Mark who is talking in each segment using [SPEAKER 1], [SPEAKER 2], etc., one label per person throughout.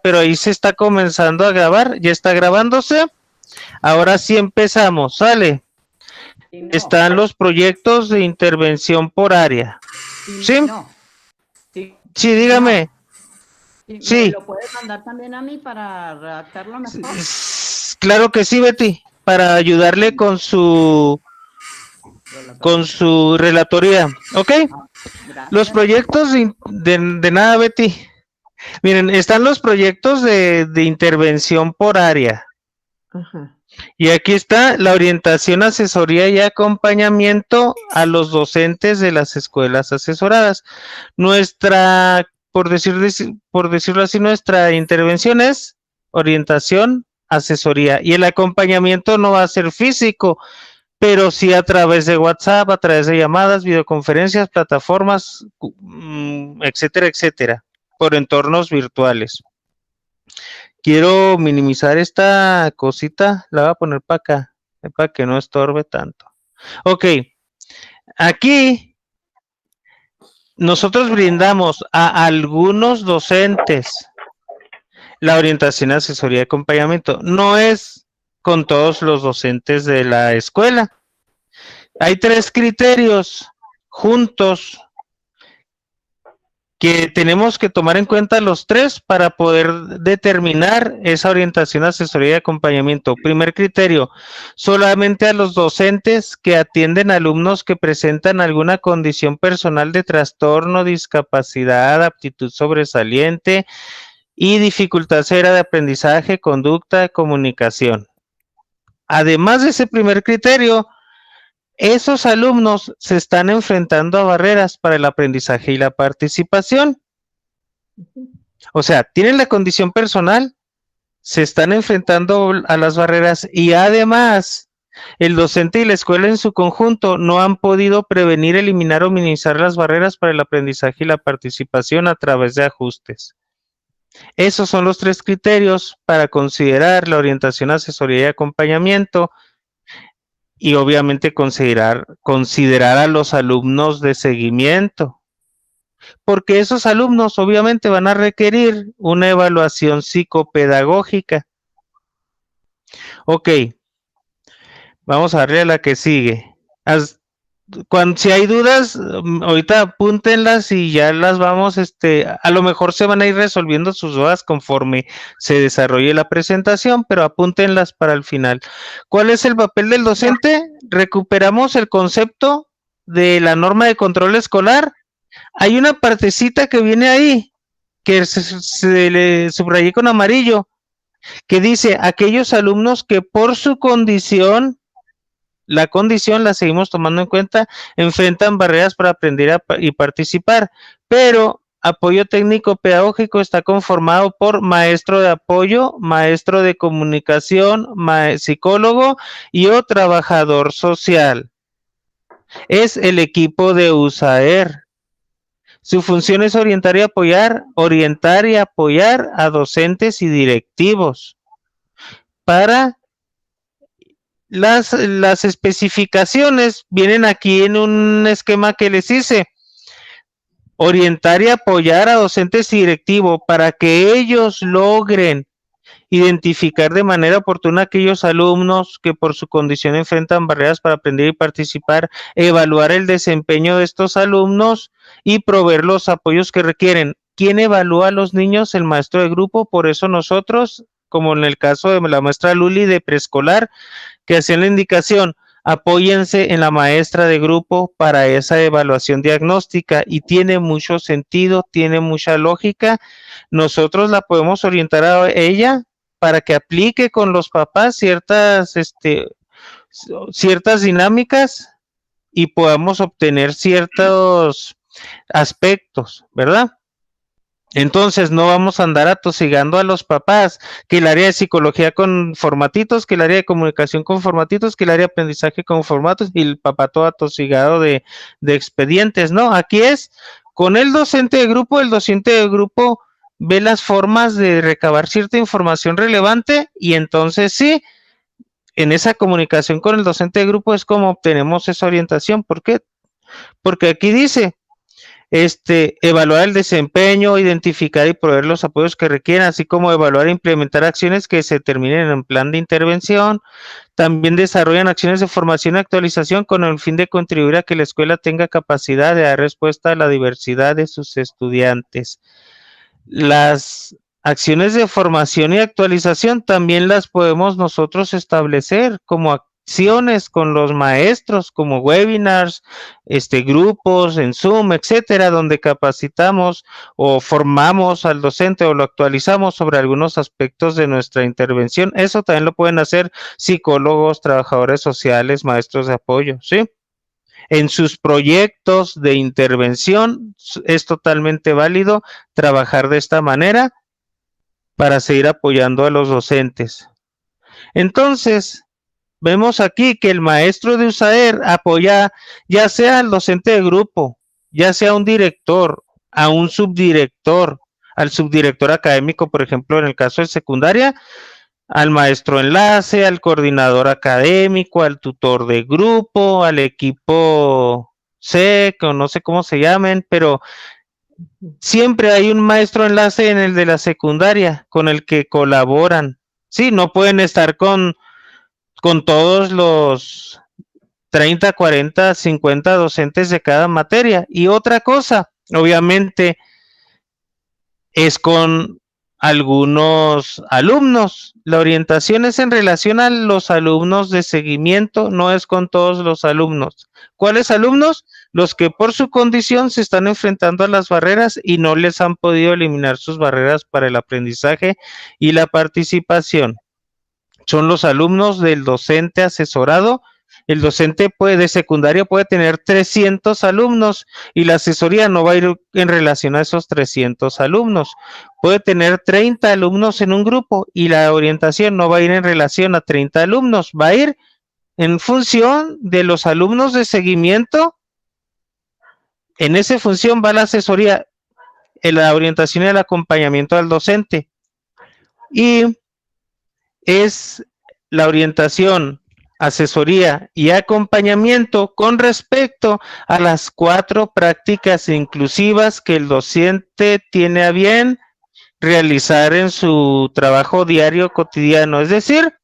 [SPEAKER 1] pero ahí se está comenzando a grabar, ya está grabándose. Ahora sí empezamos, ¿sale?
[SPEAKER 2] Sí, no.
[SPEAKER 1] Están los proyectos de intervención por área. ¿Sí?
[SPEAKER 2] No.
[SPEAKER 1] Sí, dígame.
[SPEAKER 2] No.
[SPEAKER 1] Sí.
[SPEAKER 2] ¿Me lo puedes mandar también a mí para redactarlo mejor?
[SPEAKER 1] Claro que sí, Betty, para ayudarle con su relatoría, ¿ok?
[SPEAKER 2] Gracias.
[SPEAKER 1] Los proyectos de nada, Betty. Miren, están los proyectos de intervención por área.
[SPEAKER 2] Ajá.
[SPEAKER 1] Y aquí está la orientación, asesoría y acompañamiento a los docentes de las escuelas asesoradas. Nuestra, por decirlo así, nuestra intervención es orientación, asesoría, y el acompañamiento no va a ser físico, pero sí a través de WhatsApp, a través de llamadas, videoconferencias, plataformas, etcétera, etcétera, por entornos virtuales. Quiero minimizar esta cosita, la voy a poner para acá, para que no estorbe tanto. Ok, aquí nosotros brindamos a algunos docentes la orientación, asesoría y acompañamiento. No es con todos los docentes de la escuela. Hay 3 criterios juntos que tenemos que tomar en cuenta los 3 para poder determinar esa orientación, asesoría y acompañamiento. Primer criterio, solamente a los docentes que atienden alumnos que presentan alguna condición personal de trastorno, discapacidad, aptitud sobresaliente y dificultad severa de aprendizaje, conducta, comunicación. Además de ese primer criterio, esos alumnos se están enfrentando a barreras para el aprendizaje y la participación. O sea, tienen la condición personal, se están enfrentando a las barreras y además el docente y la escuela en su conjunto no han podido prevenir, eliminar o minimizar las barreras para el aprendizaje y la participación a través de ajustes. Esos son los 3 criterios para considerar la orientación, asesoría y acompañamiento. Y obviamente considerar a los alumnos de seguimiento, porque esos alumnos obviamente van a requerir una evaluación psicopedagógica. Ok, vamos a darle a la que sigue. Si hay dudas, ahorita apúntenlas y ya las vamos, a lo mejor se van a ir resolviendo sus dudas conforme se desarrolle la presentación, pero apúntenlas para el final. ¿Cuál es el papel del docente? Recuperamos el concepto de la norma de control escolar. Hay una partecita que viene ahí, que se le subrayé con amarillo, que dice, aquellos alumnos que por su condición, la condición la seguimos tomando en cuenta, enfrentan barreras para aprender y participar, pero apoyo técnico pedagógico está conformado por maestro de apoyo, maestro de comunicación, psicólogo y o trabajador social. Es el equipo de USAER. Su función es orientar y apoyar a docentes y directivos para las especificaciones vienen aquí en un esquema que les hice. Orientar y apoyar a docentes y directivos para que ellos logren identificar de manera oportuna a aquellos alumnos que por su condición enfrentan barreras para aprender y participar, evaluar el desempeño de estos alumnos y proveer los apoyos que requieren. ¿Quién evalúa a los niños? El maestro de grupo. Por eso nosotros, como en el caso de la maestra Luli de preescolar, que hacían la indicación, apóyense en la maestra de grupo para esa evaluación diagnóstica y tiene mucho sentido, tiene mucha lógica. Nosotros la podemos orientar a ella para que aplique con los papás ciertas dinámicas y podamos obtener ciertos aspectos, ¿verdad? Entonces no vamos a andar atosigando a los papás, que el área de psicología con formatitos, que el área de comunicación con formatitos, que el área de aprendizaje con formatos y el papá todo atosigado de expedientes, ¿no? Aquí es con el docente de grupo ve las formas de recabar cierta información relevante y entonces sí, en esa comunicación con el docente de grupo es como obtenemos esa orientación. ¿Por qué? Porque aquí dice, evaluar el desempeño, identificar y proveer los apoyos que requieran, así como evaluar e implementar acciones que se determinen en plan de intervención. También desarrollan acciones de formación y actualización con el fin de contribuir a que la escuela tenga capacidad de dar respuesta a la diversidad de sus estudiantes. Las acciones de formación y actualización también las podemos nosotros establecer como acciones con los maestros, como webinars, grupos en Zoom, etcétera, donde capacitamos o formamos al docente o lo actualizamos sobre algunos aspectos de nuestra intervención. Eso también lo pueden hacer psicólogos, trabajadores sociales, maestros de apoyo, ¿sí? En sus proyectos de intervención es totalmente válido trabajar de esta manera para seguir apoyando a los docentes. Entonces, vemos aquí que el maestro de USAER apoya ya sea al docente de grupo, ya sea un director, a un subdirector, al subdirector académico, por ejemplo, en el caso de secundaria, al maestro enlace, al coordinador académico, al tutor de grupo, al equipo SEC, o no sé cómo se llamen, pero siempre hay un maestro enlace en el de la secundaria con el que colaboran. Sí, no pueden estar con todos los 30, 40, 50 docentes de cada materia. Y otra cosa, obviamente, es con algunos alumnos. La orientación es en relación a los alumnos de seguimiento, no es con todos los alumnos. ¿Cuáles alumnos? Los que por su condición se están enfrentando a las barreras y no les han podido eliminar sus barreras para el aprendizaje y la participación. Son los alumnos del docente asesorado. El docente de secundaria puede tener 300 alumnos y la asesoría no va a ir en relación a esos 300 alumnos. Puede tener 30 alumnos en un grupo y la orientación no va a ir en relación a 30 alumnos, va a ir en función de los alumnos de seguimiento. En esa función va la asesoría, la orientación y el acompañamiento al docente. Y es la orientación, asesoría y acompañamiento con respecto a las 4 prácticas inclusivas que el docente tiene a bien realizar en su trabajo diario cotidiano, es decir,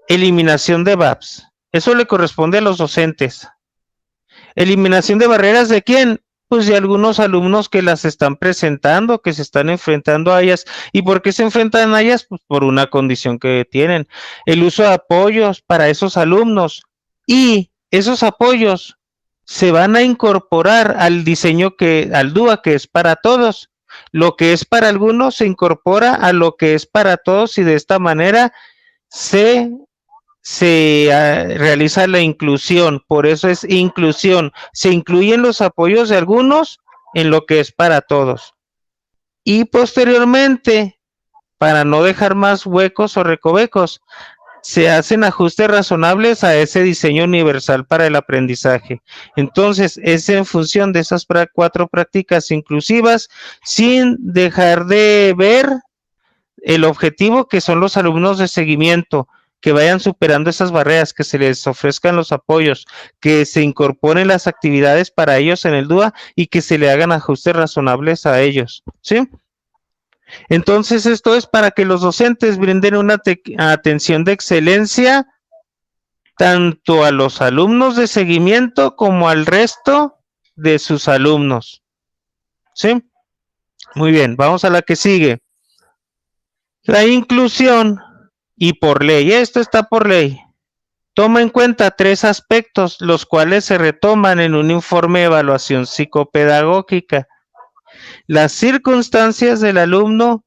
[SPEAKER 1] eliminación de VAPS. Eso le corresponde a los docentes. Eliminación de barreras, ¿de quién? Pues de algunos alumnos que las están presentando, que se están enfrentando a ellas. ¿Y por qué se enfrentan a ellas? Pues por una condición que tienen. El uso de apoyos para esos alumnos. Y esos apoyos se van a incorporar al diseño al DUA, que es para todos. Lo que es para algunos se incorpora a lo que es para todos y de esta manera se realiza la inclusión, por eso es inclusión. Se incluyen los apoyos de algunos en lo que es para todos. Y posteriormente, para no dejar más huecos o recovecos, se hacen ajustes razonables a ese diseño universal para el aprendizaje. Entonces, es en función de esas 4 prácticas inclusivas, sin dejar de ver el objetivo que son los alumnos de seguimiento, que vayan superando esas barreras, que se les ofrezcan los apoyos, que se incorporen las actividades para ellos en el DUA y que se le hagan ajustes razonables a ellos, ¿sí? Entonces, esto es para que los docentes brinden una atención de excelencia tanto a los alumnos de seguimiento como al resto de sus alumnos, ¿sí? Muy bien, vamos a la que sigue. La inclusión, y por ley, esto está por ley, toma en cuenta 3 aspectos, los cuales se retoman en un informe de evaluación psicopedagógica: las circunstancias del alumno,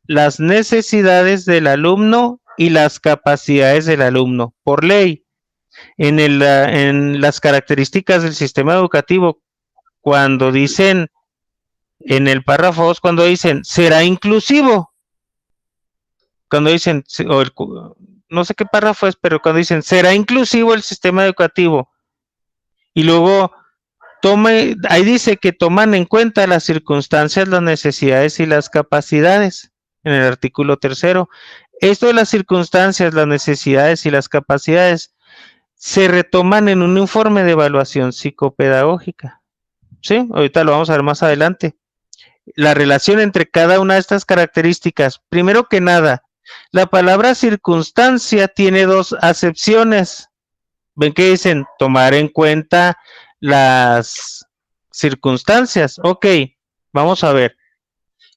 [SPEAKER 1] las necesidades del alumno y las capacidades del alumno. Por ley, en las características del sistema educativo, cuando dicen, en el párrafo 2, cuando dicen, será inclusivo, cuando dicen, no sé qué párrafo es, pero cuando dicen, será inclusivo el sistema educativo, y luego ahí dice que toman en cuenta las circunstancias, las necesidades y las capacidades, en el artículo 3. Esto de las circunstancias, las necesidades y las capacidades se retoman en un informe de evaluación psicopedagógica. ¿sí? Ahorita lo vamos a ver más adelante. La relación entre cada una de estas características. Primero que nada, la palabra circunstancia tiene dos acepciones. ¿Ven que dicen? Tomar en cuenta las circunstancias. Ok, vamos a ver.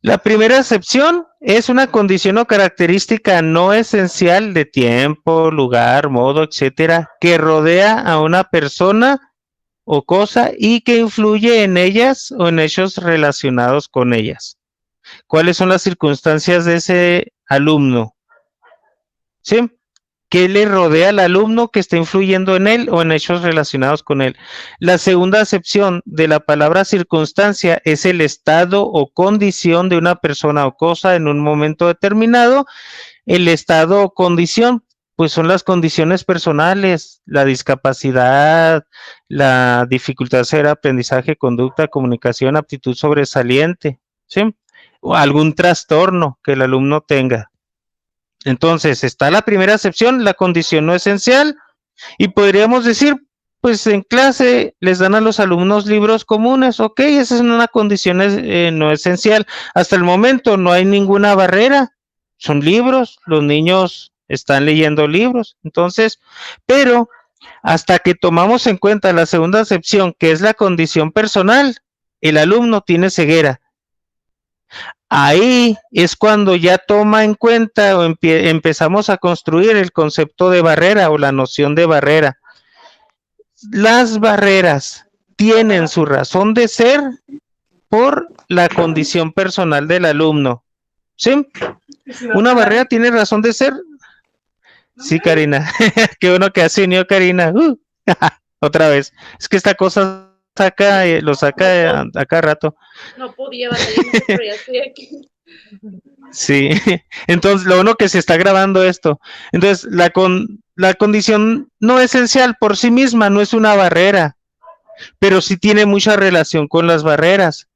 [SPEAKER 1] La primera acepción es una condición o característica no esencial de tiempo, lugar, modo, etcétera, que rodea a una persona o cosa y que influye en ellas o en hechos relacionados con ellas. ¿Cuáles son las circunstancias de ese alumno? ¿Sí? ¿Qué le rodea al alumno que está influyendo en él o en hechos relacionados con él? La segunda acepción de la palabra circunstancia es el estado o condición de una persona o cosa en un momento determinado. El estado o condición, pues son las condiciones personales, la discapacidad, la dificultad de hacer aprendizaje, conducta, comunicación, aptitud sobresaliente, ¿sí? O algún trastorno que el alumno tenga. Entonces, está la primera acepción, la condición no esencial, y podríamos decir, pues en clase les dan a los alumnos libros comunes, ok, esa es una condición no esencial. Hasta el momento no hay ninguna barrera, son libros, los niños están leyendo libros, entonces, pero hasta que tomamos en cuenta la segunda acepción, que es la condición personal, el alumno tiene ceguera. Ahí es cuando ya toma en cuenta o empezamos a construir el concepto de barrera o la noción de barrera. Las barreras tienen su razón de ser por la condición personal del alumno. ¿Sí? Una barrera tiene razón de ser. Sí, Karina. Qué bueno que has unido, Karina. Otra vez. Es que esta cosa saca, lo saca a cada rato.
[SPEAKER 3] No podía batallar mucho, pero ya estoy aquí.
[SPEAKER 1] Sí, entonces lo bueno que se está grabando esto. Entonces, la condición no esencial por sí misma no es una barrera, pero sí tiene mucha relación con las barreras.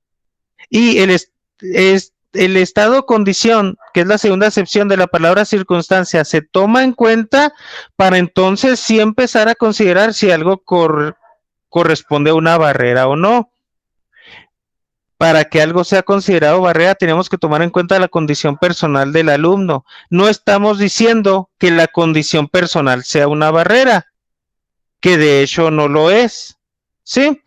[SPEAKER 1] Y el estado condición, que es la segunda acepción de la palabra circunstancia, se toma en cuenta para entonces sí empezar a considerar si algo corresponde a una barrera o no. Para que algo sea considerado barrera, tenemos que tomar en cuenta la condición personal del alumno. No estamos diciendo que la condición personal sea una barrera, que de hecho no lo es. ¿Sí?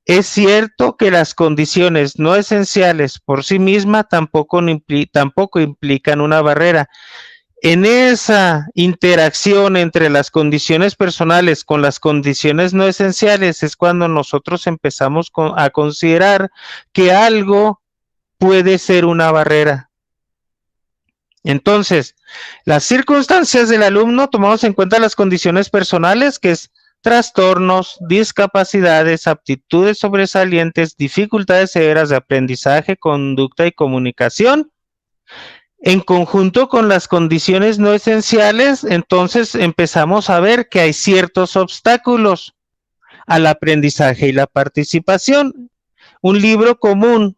[SPEAKER 1] Es cierto que las condiciones no esenciales por sí mismas tampoco implican una barrera. En esa interacción entre las condiciones personales con las condiciones no esenciales es cuando nosotros empezamos a considerar que algo puede ser una barrera. Entonces, las circunstancias del alumno, tomamos en cuenta las condiciones personales, que es trastornos, discapacidades, aptitudes sobresalientes, dificultades severas de aprendizaje, conducta y comunicación. En conjunto con las condiciones no esenciales, entonces empezamos a ver que hay ciertos obstáculos al aprendizaje y la participación. Un libro común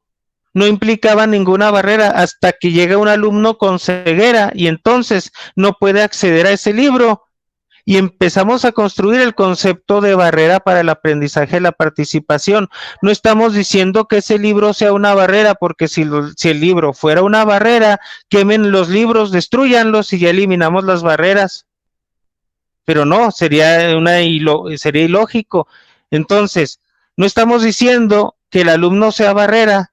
[SPEAKER 1] no implicaba ninguna barrera hasta que llega un alumno con ceguera y entonces no puede acceder a ese libro. Y empezamos a construir el concepto de barrera para el aprendizaje y la participación. No estamos diciendo que ese libro sea una barrera, porque si el libro fuera una barrera, quemen los libros, destruyanlos y ya eliminamos las barreras. Pero no, sería ilógico. Entonces, no estamos diciendo que el alumno sea barrera,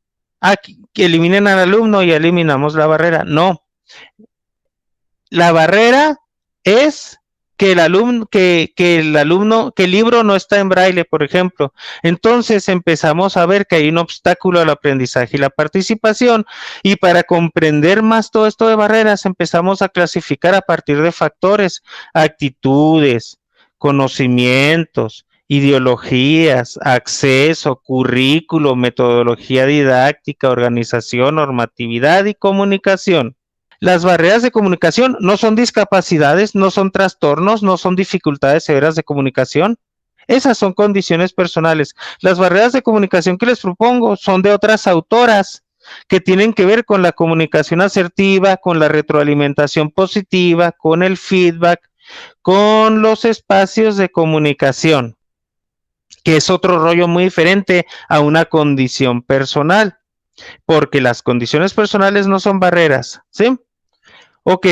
[SPEAKER 1] que eliminen al alumno y eliminamos la barrera. No. La barrera es que el libro no está en braille, por ejemplo. Entonces empezamos a ver que hay un obstáculo al aprendizaje y la participación, y para comprender más todo esto de barreras, empezamos a clasificar a partir de factores, actitudes, conocimientos, ideologías, acceso, currículo, metodología didáctica, organización, normatividad y comunicación. Las barreras de comunicación no son discapacidades, no son trastornos, no son dificultades severas de comunicación. Esas son condiciones personales. Las barreras de comunicación que les propongo son de otras autoras que tienen que ver con la comunicación asertiva, con la retroalimentación positiva, con el feedback, con los espacios de comunicación. que es otro rollo muy diferente a una condición personal, porque las condiciones personales no son barreras, ¿sí? Ok.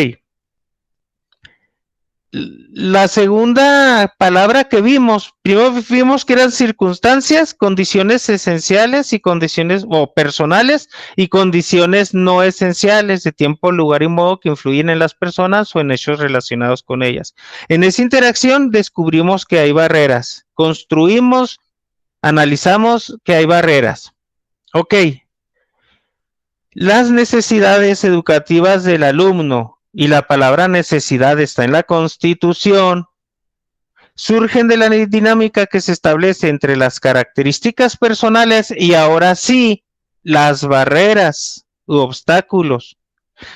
[SPEAKER 1] La segunda palabra que vimos, primero vimos que eran circunstancias, condiciones esenciales y condiciones o personales y condiciones no esenciales de tiempo, lugar y modo que influyen en las personas o en hechos relacionados con ellas. En esa interacción descubrimos que hay barreras, construimos, analizamos que hay barreras. Ok. Las necesidades educativas del alumno, y la palabra necesidad está en la Constitución, surgen de la dinámica que se establece entre las características personales y ahora sí, las barreras u obstáculos.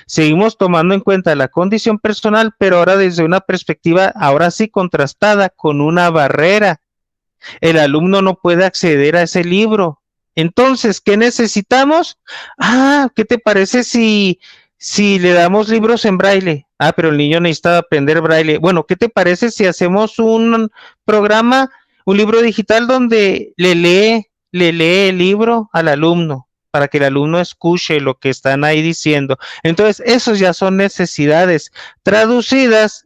[SPEAKER 1] Seguimos tomando en cuenta la condición personal, pero ahora desde una perspectiva, ahora sí contrastada con una barrera. El alumno no puede acceder a ese libro. Entonces, ¿qué necesitamos? ¿Qué te parece si le damos libros en braille? Pero el niño necesita aprender braille. Bueno, ¿qué te parece si hacemos un programa, un libro digital donde le lee el libro al alumno, para que el alumno escuche lo que están ahí diciendo? Entonces, esos ya son necesidades traducidas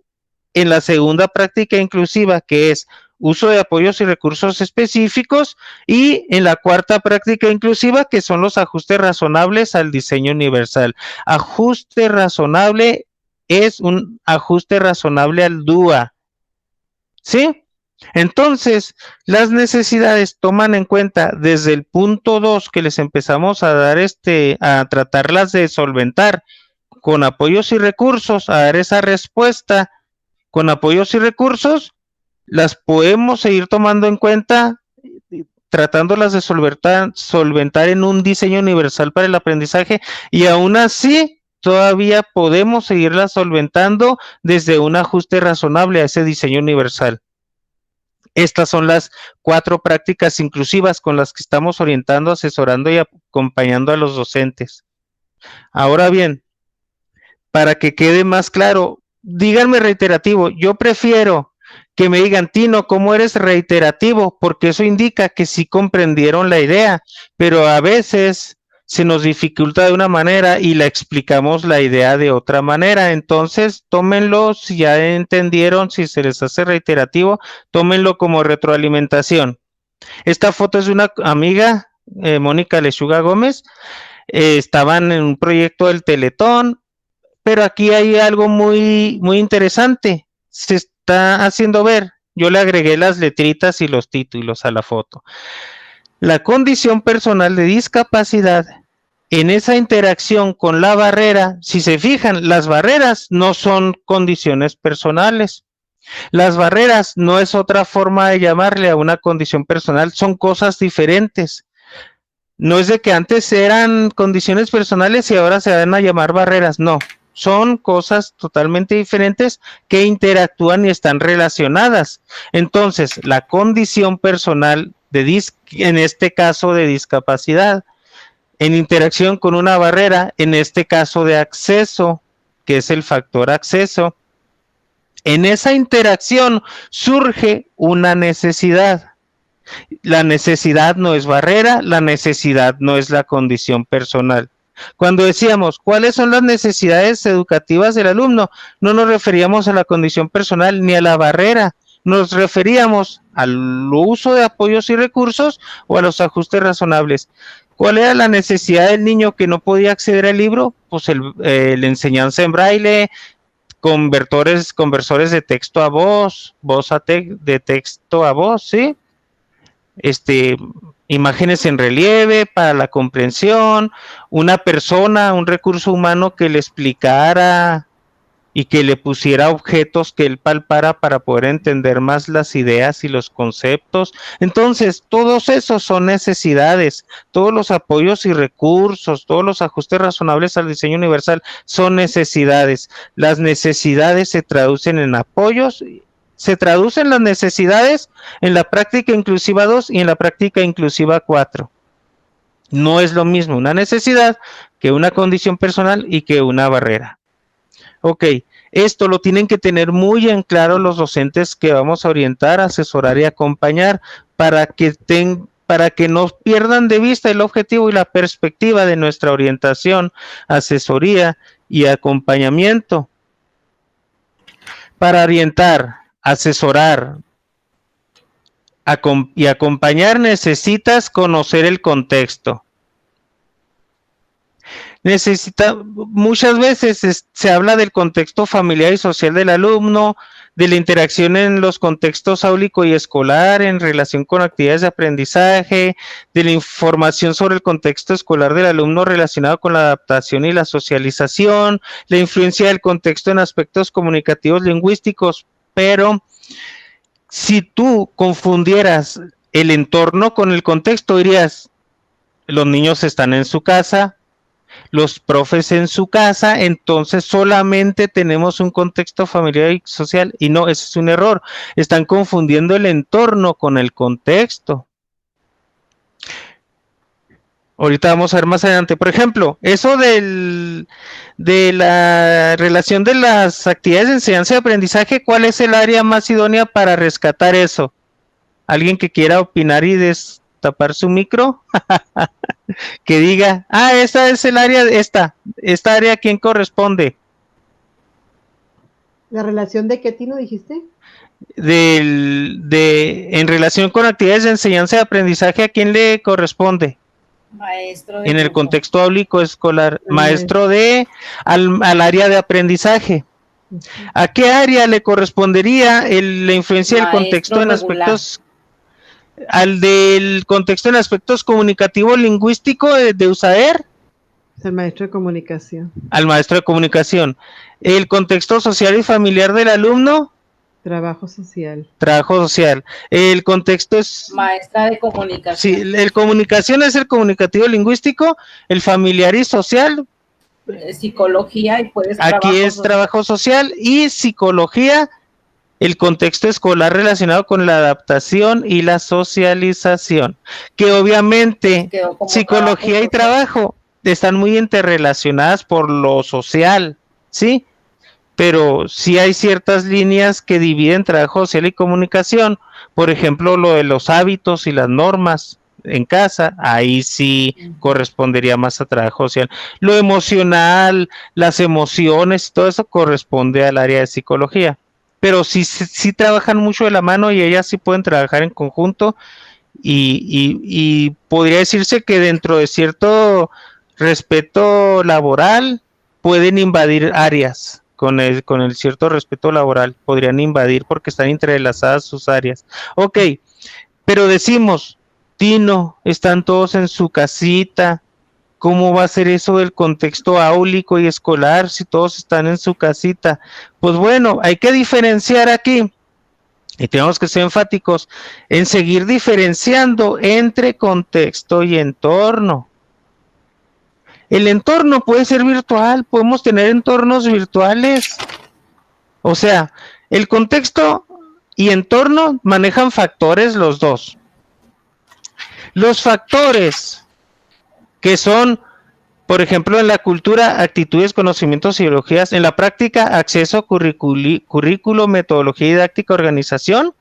[SPEAKER 1] en la segunda práctica inclusiva, que es uso de apoyos y recursos específicos, y en la cuarta práctica inclusiva, que son los ajustes razonables al diseño universal. Ajuste razonable es un ajuste razonable al DUA, ¿sí? Entonces, las necesidades toman en cuenta desde el punto 2 que les empezamos a dar a tratarlas de solventar con apoyos y recursos, a dar esa respuesta con apoyos y recursos, las podemos seguir tomando en cuenta, tratándolas de solventar en un diseño universal para el aprendizaje, y aún así todavía podemos seguirlas solventando desde un ajuste razonable a ese diseño universal. Estas son las 4 prácticas inclusivas con las que estamos orientando, asesorando y acompañando a los docentes. Ahora bien, para que quede más claro, díganme reiterativo. Yo prefiero que me digan, Tino, ¿cómo eres reiterativo? Porque eso indica que sí comprendieron la idea, pero a veces se nos dificulta de una manera y la explicamos la idea de otra manera. Entonces, tómenlo, si ya entendieron, si se les hace reiterativo, tómenlo como retroalimentación. Esta foto es de una amiga, Mónica Lechuga Gómez. Estaban en un proyecto del Teletón, pero aquí hay algo muy, muy interesante. Se está haciendo ver. Yo le agregué las letritas y los títulos a la foto. La condición personal de discapacidad, en esa interacción con la barrera, si se fijan, las barreras no son condiciones personales. Las barreras no es otra forma de llamarle a una condición personal, son cosas diferentes. No es de que antes eran condiciones personales y ahora se van a llamar barreras, no. Son cosas totalmente diferentes que interactúan y están relacionadas. Entonces, la condición personal en este caso de discapacidad, en interacción con una barrera, en este caso de acceso, que es el factor acceso, en esa interacción surge una necesidad. La necesidad no es barrera, la necesidad no es la condición personal. Cuando decíamos, ¿cuáles son las necesidades educativas del alumno? No nos referíamos a la condición personal ni a la barrera, nos referíamos al uso de apoyos y recursos o a los ajustes razonables. ¿Cuál era la necesidad del niño que no podía acceder al libro? Pues la enseñanza en braille, conversores de texto a voz, de texto a voz, ¿sí? Imágenes en relieve para la comprensión, una persona, un recurso humano que le explicara y que le pusiera objetos que él palpara para poder entender más las ideas y los conceptos. Entonces, todos esos son necesidades, todos los apoyos y recursos, todos los ajustes razonables al diseño universal son necesidades. Las necesidades se traducen en apoyos. Se traducen las necesidades en la práctica inclusiva 2 y en la práctica inclusiva 4. No es lo mismo una necesidad que una condición personal y que una barrera. Ok, Esto lo tienen que tener muy en claro los docentes que vamos a orientar, asesorar y acompañar para que no pierdan de vista el objetivo y la perspectiva de nuestra orientación, asesoría y acompañamiento. Para orientar, asesorar y acompañar necesitas conocer el contexto. Muchas veces se habla del contexto familiar y social del alumno, de la interacción en los contextos áulico y escolar en relación con actividades de aprendizaje, de la información sobre el contexto escolar del alumno relacionado con la adaptación y la socialización, la influencia del contexto en aspectos comunicativos lingüísticos, pero si tú confundieras el entorno con el contexto, dirías, los niños están en su casa, los profes en su casa, entonces solamente tenemos un contexto familiar y social, y no, ese es un error. Están confundiendo el entorno con el contexto. Ahorita vamos a ver más adelante. Por ejemplo, eso de la relación de las actividades de enseñanza y aprendizaje, ¿cuál es el área más idónea para rescatar eso? ¿Alguien que quiera opinar y destapar su micro? Que diga, esta es el área, esta área, ¿a quién corresponde?
[SPEAKER 4] ¿La relación de qué, Tino, dijiste?
[SPEAKER 1] En relación con actividades de enseñanza y aprendizaje, ¿a quién le corresponde?
[SPEAKER 3] Maestro
[SPEAKER 1] en el contexto áulico escolar, maestro al área de aprendizaje. ¿A qué área le correspondería la influencia del contexto en aspectos, al del contexto en aspectos comunicativos lingüísticos de USAER?
[SPEAKER 4] Es el maestro de comunicación.
[SPEAKER 1] Al maestro de comunicación. ¿El contexto social y familiar del alumno?
[SPEAKER 4] Trabajo social.
[SPEAKER 1] Trabajo social. El contexto es...
[SPEAKER 3] Maestra de comunicación.
[SPEAKER 1] Sí, el comunicación es el comunicativo lingüístico, el familiar y social.
[SPEAKER 3] Psicología y puedes...
[SPEAKER 1] Aquí es trabajo social y psicología, el contexto escolar relacionado con la adaptación y la socialización. Que obviamente psicología y trabajo están muy interrelacionadas por lo social, ¿sí? Pero sí hay ciertas líneas que dividen trabajo social y comunicación, por ejemplo, lo de los hábitos y las normas en casa, ahí sí correspondería más a trabajo social. Lo emocional, las emociones, todo eso corresponde al área de psicología, pero sí trabajan mucho de la mano y ellas sí pueden trabajar en conjunto y podría decirse que dentro de cierto respeto laboral pueden invadir áreas. Con el cierto respeto laboral, podrían invadir porque están entrelazadas sus áreas. Ok, pero decimos, Tino, están todos en su casita, ¿cómo va a ser eso del contexto áulico y escolar si todos están en su casita? Pues bueno, hay que diferenciar aquí, y tenemos que ser enfáticos en seguir diferenciando entre contexto y entorno. El entorno puede ser virtual, podemos tener entornos virtuales. O sea, el contexto y entorno manejan factores los dos. Los factores que son, por ejemplo, en la cultura, actitudes, conocimientos, ideologías, en la práctica, acceso, currículo, metodología didáctica, organización,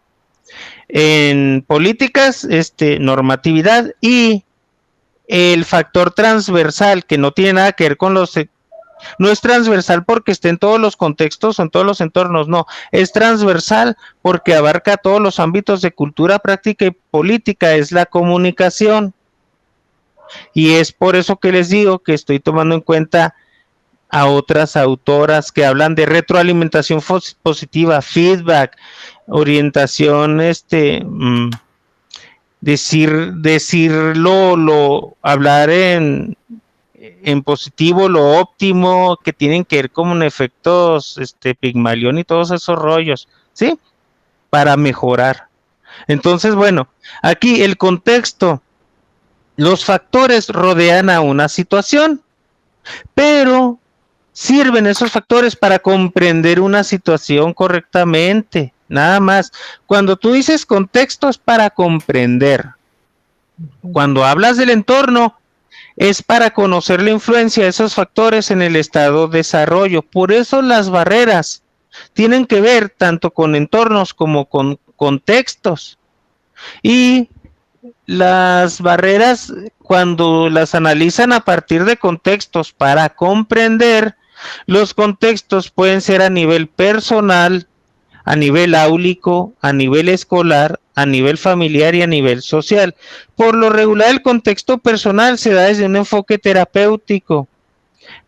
[SPEAKER 1] en políticas, normatividad y el factor transversal, que no tiene nada que ver con no es transversal porque esté en todos los contextos o en todos los entornos, no, es transversal porque abarca todos los ámbitos de cultura, práctica y política, es la comunicación. Y es por eso que les digo que estoy tomando en cuenta a otras autoras que hablan de retroalimentación positiva, feedback, orientación, hablar en positivo, lo óptimo, que tienen que ver con efectos Pigmalión y todos esos rollos, ¿sí? Para mejorar. Entonces, bueno, aquí el contexto, los factores rodean a una situación, pero sirven esos factores para comprender una situación correctamente. Nada más. Cuando tú dices contexto es para comprender. Cuando hablas del entorno es para conocer la influencia de esos factores en el estado de desarrollo. Por eso las barreras tienen que ver tanto con entornos como con contextos. Y las barreras, cuando las analizan a partir de contextos para comprender, los contextos pueden ser a nivel personal, a nivel áulico, a nivel escolar, a nivel familiar y a nivel social. Por lo regular, el contexto personal se da desde un enfoque terapéutico,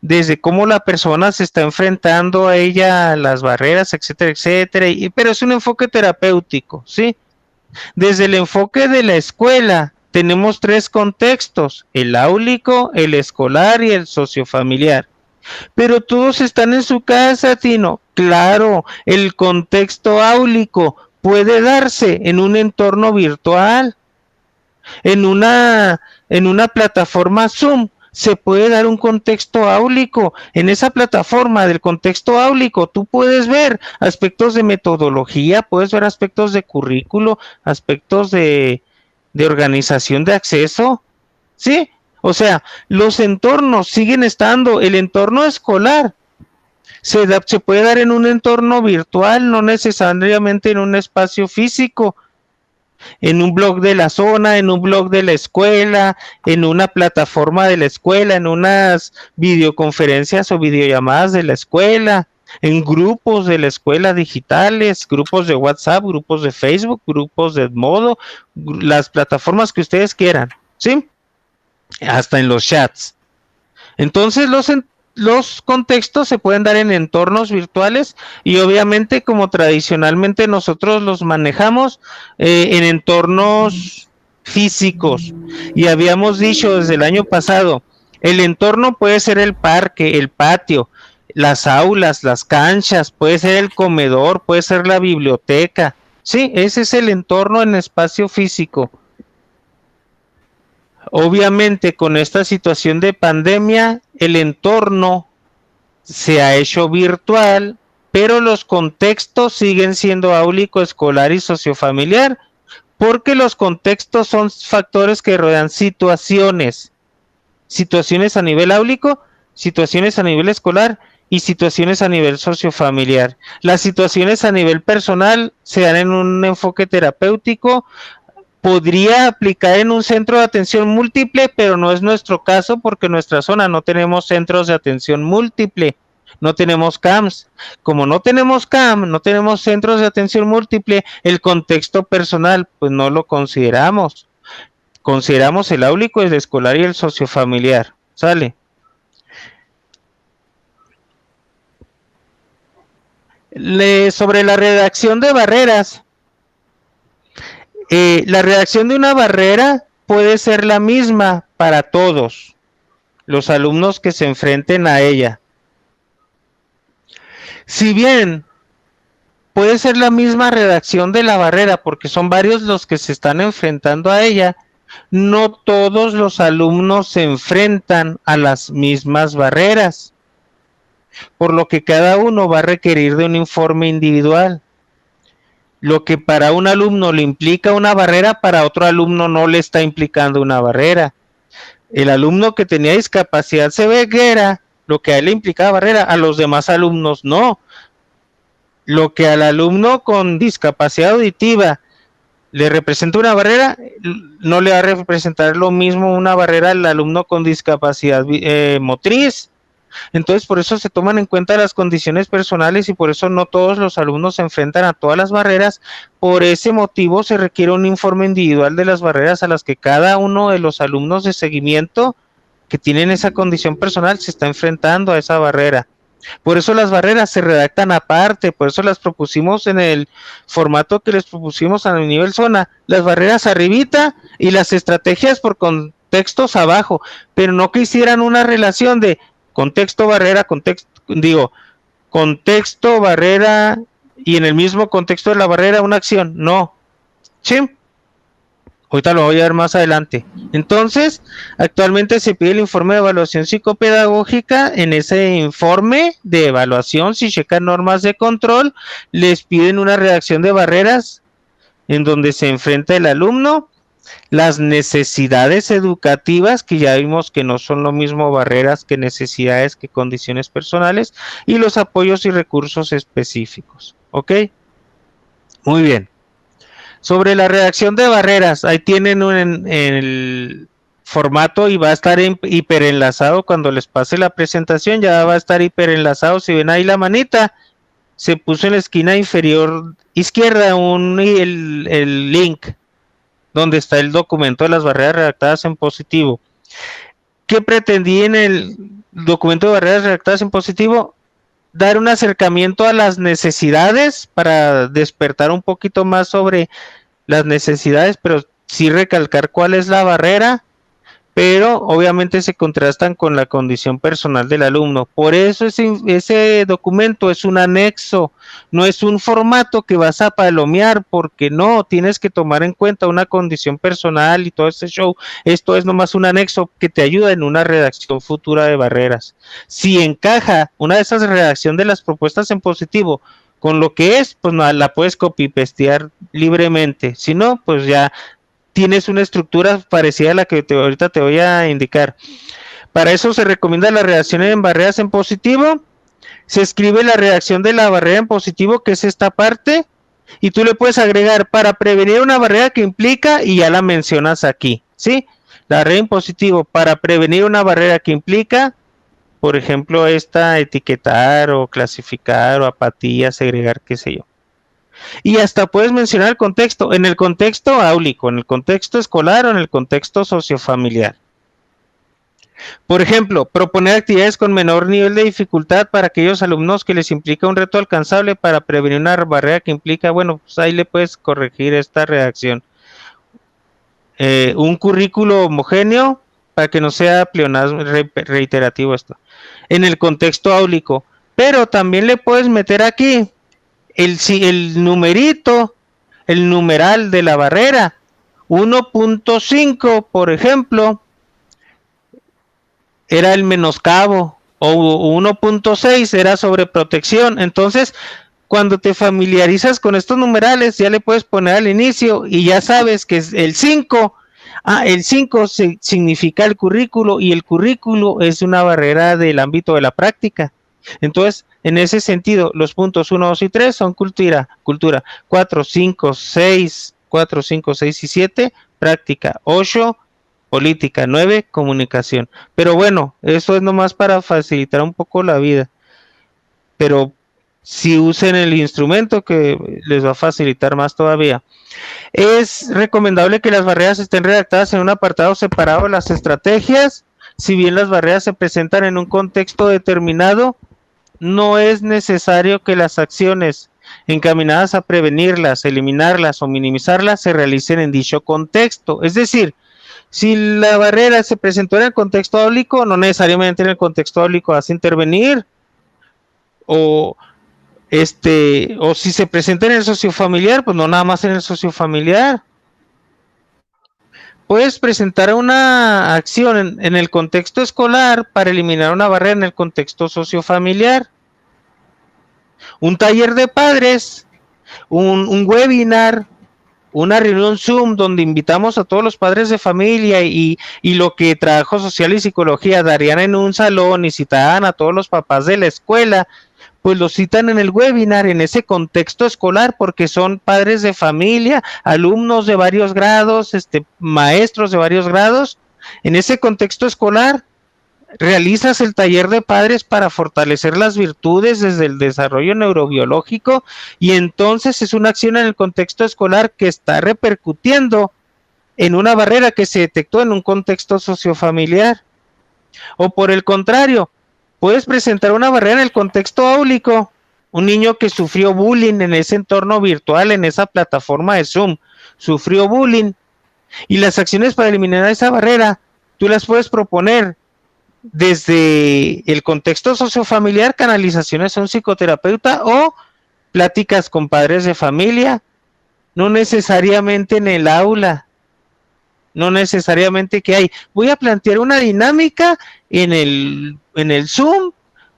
[SPEAKER 1] desde cómo la persona se está enfrentando a ella, las barreras, etcétera, etcétera, pero es un enfoque terapéutico, ¿sí? Desde el enfoque de la escuela, tenemos 3 contextos: el áulico, el escolar y el sociofamiliar. Pero todos están en su casa, Tino. Claro, el contexto áulico puede darse en un entorno virtual, en una plataforma Zoom. Se puede dar un contexto áulico. En esa plataforma del contexto áulico tú puedes ver aspectos de metodología, puedes ver aspectos de currículo, aspectos de organización de acceso, ¿sí? O sea, los entornos siguen estando. El entorno escolar se puede dar en un entorno virtual, no necesariamente en un espacio físico, en un blog de la zona, en un blog de la escuela, en una plataforma de la escuela, en unas videoconferencias o videollamadas de la escuela, en grupos de la escuela digitales, grupos de WhatsApp, grupos de Facebook, grupos de Edmodo, las plataformas que ustedes quieran, ¿sí? Hasta en los chats. Entonces los contextos se pueden dar en entornos virtuales y obviamente, como tradicionalmente nosotros los manejamos, en entornos físicos. Y habíamos dicho desde el año pasado, el entorno puede ser el parque, el patio, las aulas, las canchas, puede ser el comedor, puede ser la biblioteca. Sí, ese es el entorno en espacio físico. Obviamente, con esta situación de pandemia, el entorno se ha hecho virtual, pero los contextos siguen siendo áulico, escolar y sociofamiliar, porque los contextos son factores que rodean situaciones a nivel áulico, situaciones a nivel escolar y situaciones a nivel sociofamiliar. Las situaciones a nivel personal se dan en un enfoque terapéutico. Podría aplicar en un centro de atención múltiple, pero no es nuestro caso porque en nuestra zona no tenemos centros de atención múltiple, no tenemos CAMs. Como no tenemos CAM, no tenemos centros de atención múltiple, el contexto personal pues no lo consideramos. Consideramos el áulico, el escolar y el sociofamiliar. ¿Sale? Sobre la redacción de barreras. La redacción de una barrera puede ser la misma para todos los alumnos que se enfrenten a ella. Si bien puede ser la misma redacción de la barrera, porque son varios los que se están enfrentando a ella, no todos los alumnos se enfrentan a las mismas barreras, por lo que cada uno va a requerir de un informe individual. Lo que para un alumno le implica una barrera, para otro alumno no le está implicando una barrera. El alumno que tenía discapacidad ceguera, lo que a él le implicaba barrera, a los demás alumnos no. Lo que al alumno con discapacidad auditiva le representa una barrera, no le va a representar lo mismo una barrera al alumno con discapacidad motriz. Entonces, por eso se toman en cuenta las condiciones personales y por eso no todos los alumnos se enfrentan a todas las barreras. Por ese motivo se requiere un informe individual de las barreras a las que cada uno de los alumnos de seguimiento que tienen esa condición personal se está enfrentando a esa barrera. Por eso las barreras se redactan aparte, por eso las propusimos en el formato que les propusimos a nivel zona, las barreras arribita y las estrategias por contextos abajo, pero no que hicieran una relación de contexto, barrera, contexto, barrera y en el mismo contexto de la barrera una acción, no. ¿Sí? Ahorita lo voy a ver más adelante. Entonces, actualmente se pide el informe de evaluación psicopedagógica. En ese informe de evaluación, si checan normas de control, les piden una redacción de barreras en donde se enfrenta el alumno las necesidades educativas, que ya vimos que no son lo mismo barreras que necesidades que condiciones personales, y los apoyos y recursos específicos. ¿Ok? Muy bien. Sobre la redacción de barreras, ahí tienen en el formato y va a estar hiperenlazado cuando les pase la presentación, ya va a estar hiperenlazado. Si ven ahí la manita, se puso en la esquina inferior izquierda el link donde está el documento de las barreras redactadas en positivo. ¿Qué pretendí en el documento de barreras redactadas en positivo? Dar un acercamiento a las necesidades para despertar un poquito más sobre las necesidades, pero sí recalcar cuál es la barrera, pero obviamente se contrastan con la condición personal del alumno. Por eso ese documento es un anexo, no es un formato que vas a palomear, porque no, tienes que tomar en cuenta una condición personal y todo ese show. Esto es nomás un anexo que te ayuda en una redacción futura de barreras. Si encaja una de esas redacción de las propuestas en positivo con lo que es, pues no, la puedes copy-pastear libremente. Si no, pues ya tienes una estructura parecida a la que ahorita te voy a indicar. Para eso se recomienda la redacción en barreras en positivo. Se escribe la redacción de la barrera en positivo, que es esta parte, y tú le puedes agregar para prevenir una barrera que implica, y ya la mencionas aquí, ¿sí? La barrera en positivo, para prevenir una barrera que implica, por ejemplo, etiquetar o clasificar o apatía, segregar, qué sé yo. Y hasta puedes mencionar el contexto, en el contexto áulico, en el contexto escolar o en el contexto sociofamiliar. Por ejemplo, proponer actividades con menor nivel de dificultad para aquellos alumnos que les implica un reto alcanzable para prevenir una barrera que implica, bueno, pues ahí le puedes corregir esta redacción. Un currículo homogéneo para que no sea pleonasmo reiterativo esto. En el contexto áulico, pero también le puedes meter aquí el numerito, el numeral de la barrera, 1.5, por ejemplo, era el menoscabo, o 1.6 era sobreprotección. Entonces, cuando te familiarizas con estos numerales, ya le puedes poner al inicio y ya sabes que es el 5. El 5 significa el currículo, y el currículo es una barrera del ámbito de la práctica. Entonces, en ese sentido, los puntos 1, 2 y 3 son cultura. 4, 5, 6 y 7, práctica. 8, política. 9, comunicación. Pero bueno, eso es nomás para facilitar un poco la vida. Pero si usen el instrumento, que les va a facilitar más todavía. Es recomendable que las barreras estén redactadas en un apartado separado de las estrategias. Si bien las barreras se presentan en un contexto determinado, no es necesario que las acciones encaminadas a prevenirlas, eliminarlas o minimizarlas se realicen en dicho contexto. Es decir, si la barrera se presentó en el contexto áulico, no necesariamente en el contexto áulico vas a intervenir, o si se presenta en el sociofamiliar, pues no nada más en el sociofamiliar. Puedes presentar una acción en el contexto escolar para eliminar una barrera en el contexto sociofamiliar. Un taller de padres, un webinar, una reunión Zoom donde invitamos a todos los padres de familia y lo que trabajo social y psicología darían en un salón y citaban a todos los papás de la escuela, pues los citan en el webinar en ese contexto escolar, porque son padres de familia, alumnos de varios grados, maestros de varios grados. En ese contexto escolar realizas el taller de padres para fortalecer las virtudes desde el desarrollo neurobiológico, y entonces es una acción en el contexto escolar que está repercutiendo en una barrera que se detectó en un contexto sociofamiliar. O por el contrario, puedes presentar una barrera en el contexto áulico, un niño que sufrió bullying en ese entorno virtual, en esa plataforma de Zoom, sufrió bullying, y las acciones para eliminar esa barrera, tú las puedes proponer desde el contexto sociofamiliar, canalizaciones a un psicoterapeuta o pláticas con padres de familia, no necesariamente en el aula, no necesariamente que hay. Voy a plantear una dinámica en el Zoom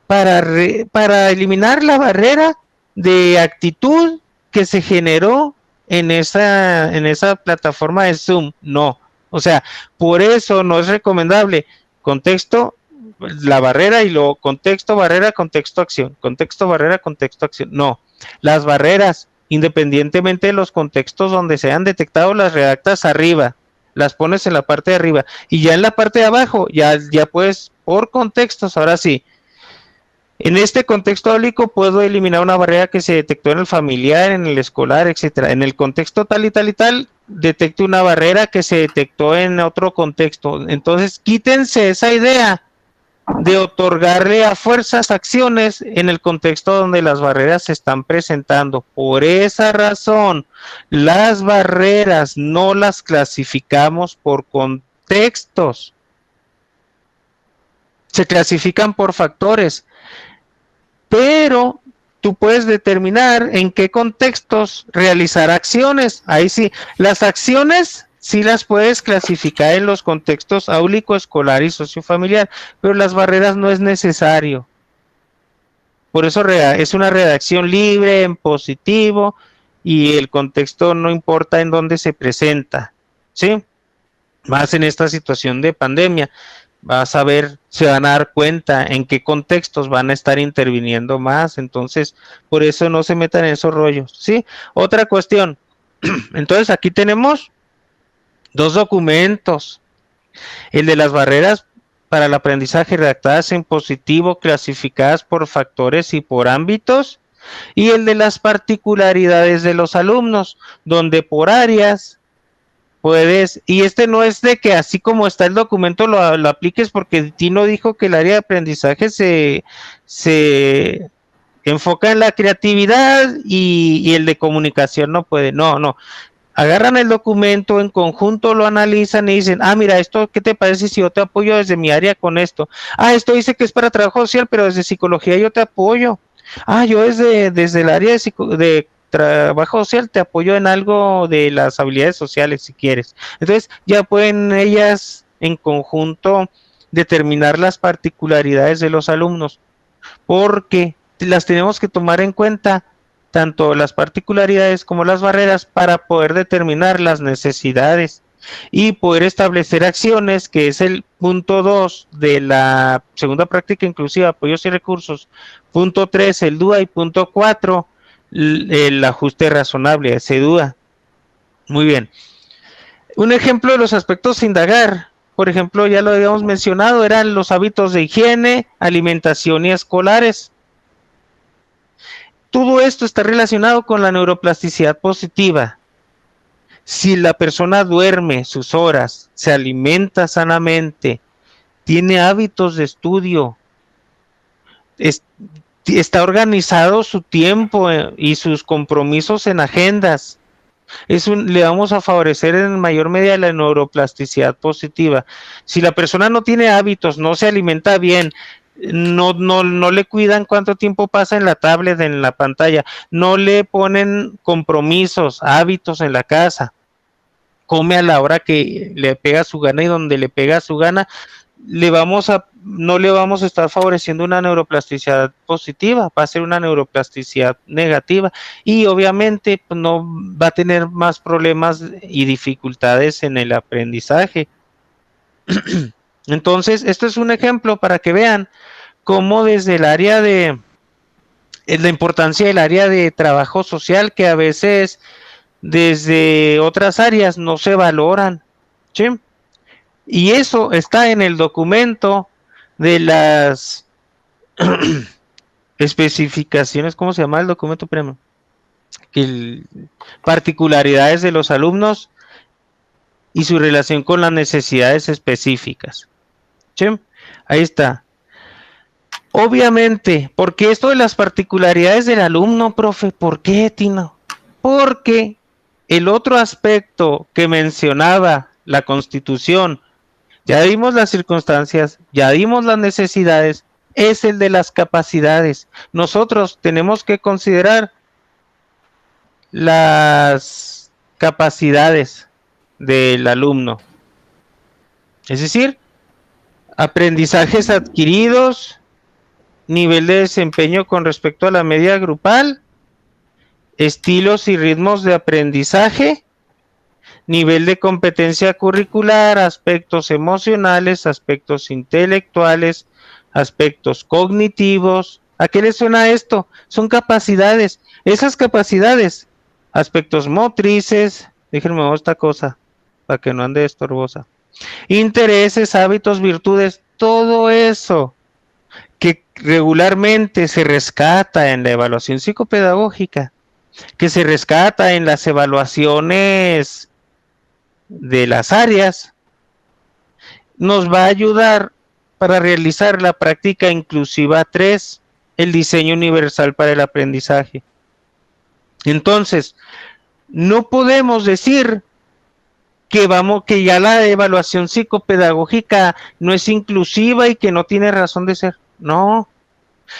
[SPEAKER 1] para eliminar la barrera de actitud que se generó en esa plataforma de Zoom, no. O sea, por eso no es recomendable contexto, la barrera y luego contexto, barrera, contexto, acción, contexto, barrera, contexto, acción. No, las barreras, independientemente de los contextos donde se hayan detectado, las redactas arriba, las pones en la parte de arriba y ya en la parte de abajo, ya puedes, por contextos, ahora sí. En este contexto áulico puedo eliminar una barrera que se detectó en el familiar, en el escolar, etcétera. En el contexto tal y tal y tal, detecto una barrera que se detectó en otro contexto. Entonces, quítense esa idea de otorgarle a fuerzas acciones en el contexto donde las barreras se están presentando. Por esa razón, las barreras no las clasificamos por contextos. Se clasifican por factores. Pero tú puedes determinar en qué contextos realizar acciones. Ahí sí, las acciones sí las puedes clasificar en los contextos áulico, escolar y sociofamiliar, pero las barreras no es necesario. Por eso es una redacción libre, en positivo, y el contexto no importa en dónde se presenta, ¿sí? Más en esta situación de pandemia. Vas a ver, se van a dar cuenta en qué contextos van a estar interviniendo más, entonces por eso no se metan en esos rollos, ¿sí? Otra cuestión, entonces aquí tenemos dos documentos, el de las barreras para el aprendizaje redactadas en positivo, clasificadas por factores y por ámbitos, y el de las particularidades de los alumnos, donde por áreas puedes, y este no es de que así como está el documento lo apliques, porque Tino dijo que el área de aprendizaje se enfoca en la creatividad y el de comunicación no puede, no, agarran el documento en conjunto, lo analizan y dicen, mira, esto, ¿qué te parece si yo te apoyo desde mi área con esto? Esto dice que es para trabajo social, pero desde psicología yo te apoyo. Yo desde el área de trabajo social te apoyo en algo de las habilidades sociales si quieres. Entonces ya pueden ellas en conjunto determinar las particularidades de los alumnos, porque las tenemos que tomar en cuenta, tanto las particularidades como las barreras, para poder determinar las necesidades y poder establecer acciones, que es el punto 2 de la segunda práctica inclusiva, apoyos y recursos, punto 3 el DUA y punto 4 el ajuste razonable, ese DUA. Muy bien. Un ejemplo de los aspectos a indagar, por ejemplo, ya lo habíamos mencionado, eran los hábitos de higiene, alimentación y escolares. Todo esto está relacionado con la neuroplasticidad positiva. Si la persona duerme sus horas, se alimenta sanamente, tiene hábitos de estudio, está organizado su tiempo y sus compromisos en agendas, le vamos a favorecer en mayor medida la neuroplasticidad positiva. Si la persona no tiene hábitos, no se alimenta bien, no le cuidan cuánto tiempo pasa en la tablet, en la pantalla, no le ponen compromisos, hábitos en la casa, come a la hora que le pega su gana y donde le pega su gana, no le vamos a estar favoreciendo una neuroplasticidad positiva, va a ser una neuroplasticidad negativa y obviamente pues, no va a tener más problemas y dificultades en el aprendizaje. Entonces, esto es un ejemplo para que vean cómo desde el área de la importancia del área de trabajo social, que a veces desde otras áreas no se valoran, ¿sí? Y eso está en el documento de las especificaciones, ¿cómo se llama el documento, primo? Particularidades de los alumnos y su relación con las necesidades específicas. ¿Sí? Ahí está. Obviamente, ¿por qué esto de las particularidades del alumno, profe? ¿Por qué, Tino? Porque el otro aspecto que mencionaba la Constitución, ya vimos las circunstancias, ya vimos las necesidades, es el de las capacidades. Nosotros tenemos que considerar las capacidades del alumno. Es decir, aprendizajes adquiridos, nivel de desempeño con respecto a la media grupal, estilos y ritmos de aprendizaje, nivel de competencia curricular, aspectos emocionales, aspectos intelectuales, aspectos cognitivos. ¿A qué le suena esto? Son capacidades. Esas capacidades, aspectos motrices, déjenme ver esta cosa, para que no ande estorbosa. Intereses, hábitos, virtudes, todo eso que regularmente se rescata en la evaluación psicopedagógica, que se rescata en las evaluaciones de las áreas, nos va a ayudar para realizar la práctica inclusiva 3, el diseño universal para el aprendizaje. Entonces, no podemos decir que ya la evaluación psicopedagógica no es inclusiva y que no tiene razón de ser. No.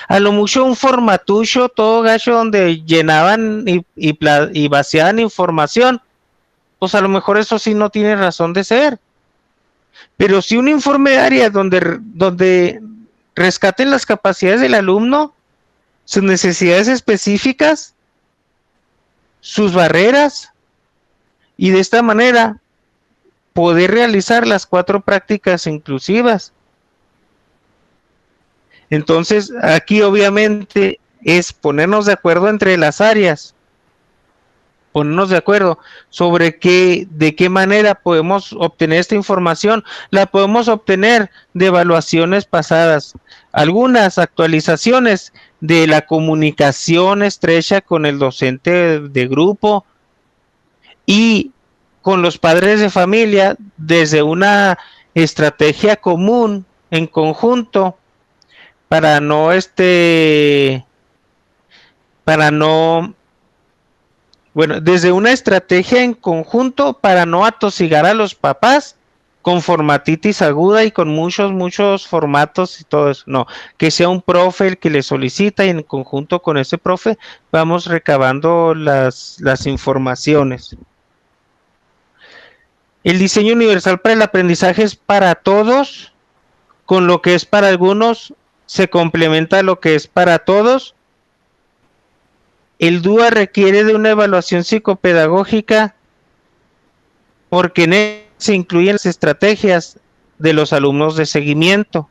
[SPEAKER 1] A lo mucho un formatucho todo gacho donde llenaban y vaciaban información, pues a lo mejor eso sí no tiene razón de ser. Pero si un informe de área donde rescaten las capacidades del alumno, sus necesidades específicas, sus barreras, y de esta manera poder realizar las 4 prácticas inclusivas. Entonces, aquí obviamente es ponernos de acuerdo entre las áreas, ponernos de acuerdo sobre de qué manera podemos obtener esta información. La podemos obtener de evaluaciones pasadas, algunas actualizaciones de la comunicación estrecha con el docente de grupo y con los padres de familia desde una estrategia común en conjunto para no desde una estrategia en conjunto para no atosigar a los papás con formatitis aguda y con muchos formatos y todo eso. No, que sea un profe el que le solicita y en conjunto con ese profe vamos recabando las informaciones. El diseño universal para el aprendizaje es para todos, con lo que es para algunos se complementa lo que es para todos. El DUA requiere de una evaluación psicopedagógica porque en él se incluyen las estrategias de los alumnos de seguimiento.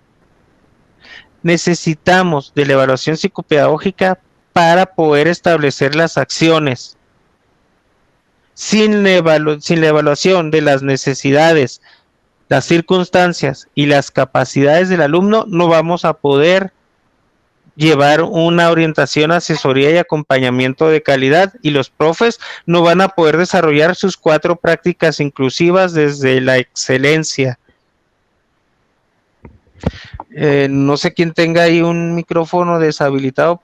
[SPEAKER 1] Necesitamos de la evaluación psicopedagógica para poder establecer las acciones. Sin la evaluación de las necesidades, las circunstancias y las capacidades del alumno, no vamos a poder llevar una orientación, asesoría y acompañamiento de calidad, y los profes no van a poder desarrollar sus 4 prácticas inclusivas desde la excelencia. No sé quién tenga ahí un micrófono deshabilitado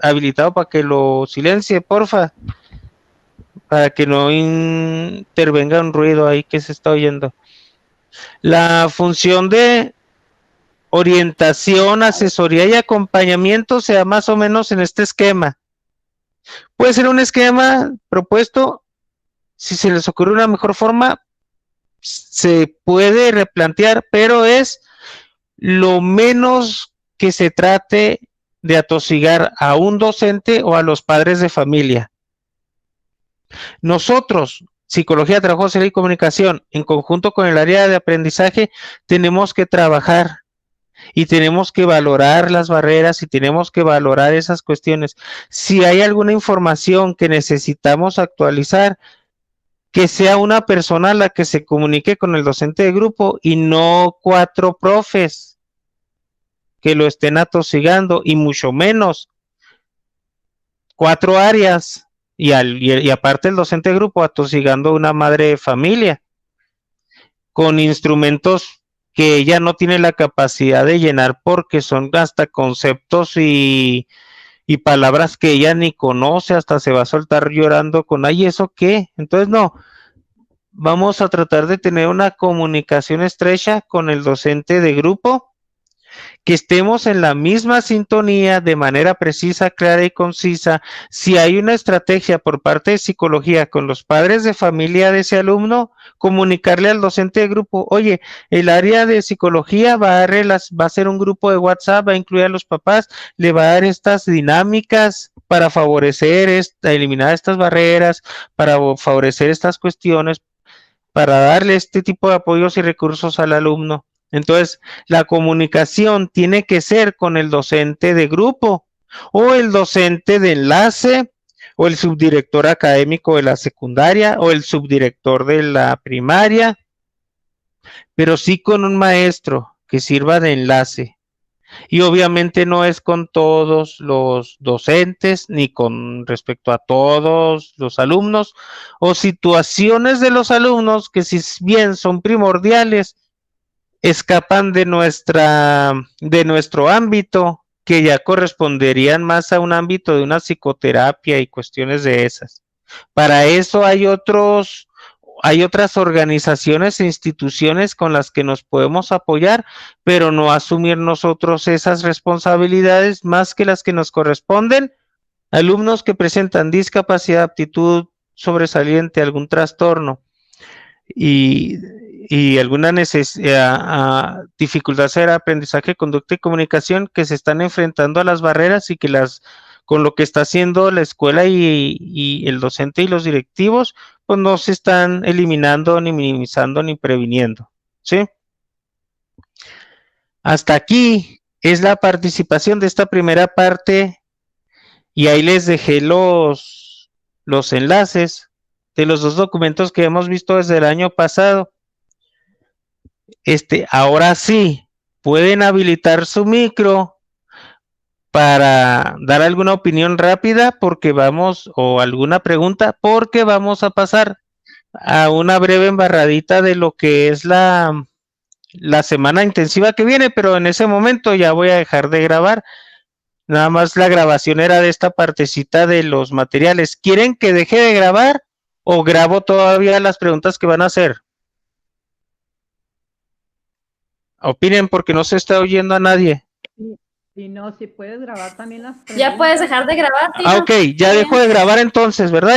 [SPEAKER 1] habilitado para que lo silencie, porfa, para que no intervenga un ruido ahí que se está oyendo. La función de orientación, asesoría y acompañamiento sea más o menos en este esquema. Puede ser un esquema propuesto, si se les ocurre una mejor forma, se puede replantear, pero es lo menos que se trate de atosigar a un docente o a los padres de familia. Nosotros, Psicología, Trabajo Social y Comunicación, en conjunto con el área de aprendizaje, tenemos que trabajar y tenemos que valorar las barreras y tenemos que valorar esas cuestiones. Si hay alguna información que necesitamos actualizar, que sea una persona la que se comunique con el docente de grupo y no 4 profes que lo estén atosigando, y mucho menos 4 áreas y aparte el docente de grupo atosigando a una madre de familia con instrumentos que ella no tiene la capacidad de llenar porque son hasta conceptos y palabras que ella ni conoce, hasta se va a soltar llorando con, ay, ¿eso qué? Entonces no, vamos a tratar de tener una comunicación estrecha con el docente de grupo, que estemos en la misma sintonía de manera precisa, clara y concisa. Si hay una estrategia por parte de psicología con los padres de familia de ese alumno, comunicarle al docente de grupo, oye, el área de psicología va a hacer un grupo de WhatsApp, va a incluir a los papás, le va a dar estas dinámicas para favorecer eliminar estas barreras, para favorecer estas cuestiones, para darle este tipo de apoyos y recursos al alumno. Entonces, la comunicación tiene que ser con el docente de grupo o el docente de enlace o el subdirector académico de la secundaria o el subdirector de la primaria, pero sí con un maestro que sirva de enlace. Y obviamente no es con todos los docentes ni con respecto a todos los alumnos o situaciones de los alumnos que si bien son primordiales, escapan de nuestro ámbito, que ya corresponderían más a un ámbito de una psicoterapia y cuestiones de esas. Para eso hay otras organizaciones e instituciones con las que nos podemos apoyar, pero no asumir nosotros esas responsabilidades más que las que nos corresponden. Alumnos que presentan discapacidad, aptitud sobresaliente, algún trastorno y alguna dificultad de aprendizaje, conducta y comunicación, que se están enfrentando a las barreras y que con lo que está haciendo la escuela y el docente y los directivos, pues no se están eliminando, ni minimizando, ni previniendo, ¿sí? Hasta aquí es la participación de esta primera parte y ahí les dejé los enlaces de los dos documentos que hemos visto desde el año pasado. Ahora sí, pueden habilitar su micro para dar alguna opinión rápida o alguna pregunta, porque vamos a pasar a una breve embarradita de lo que es la semana intensiva que viene, pero en ese momento ya voy a dejar de grabar. Nada más la grabación era de esta partecita de los materiales. ¿Quieren que deje de grabar o grabo todavía las preguntas que van a hacer? Opinen porque no se está oyendo a nadie.
[SPEAKER 2] Si no, si puedes grabar también las preguntas.
[SPEAKER 3] Ya puedes dejar de grabar, Tino.
[SPEAKER 1] Ok, ya dejo de grabar entonces, ¿verdad?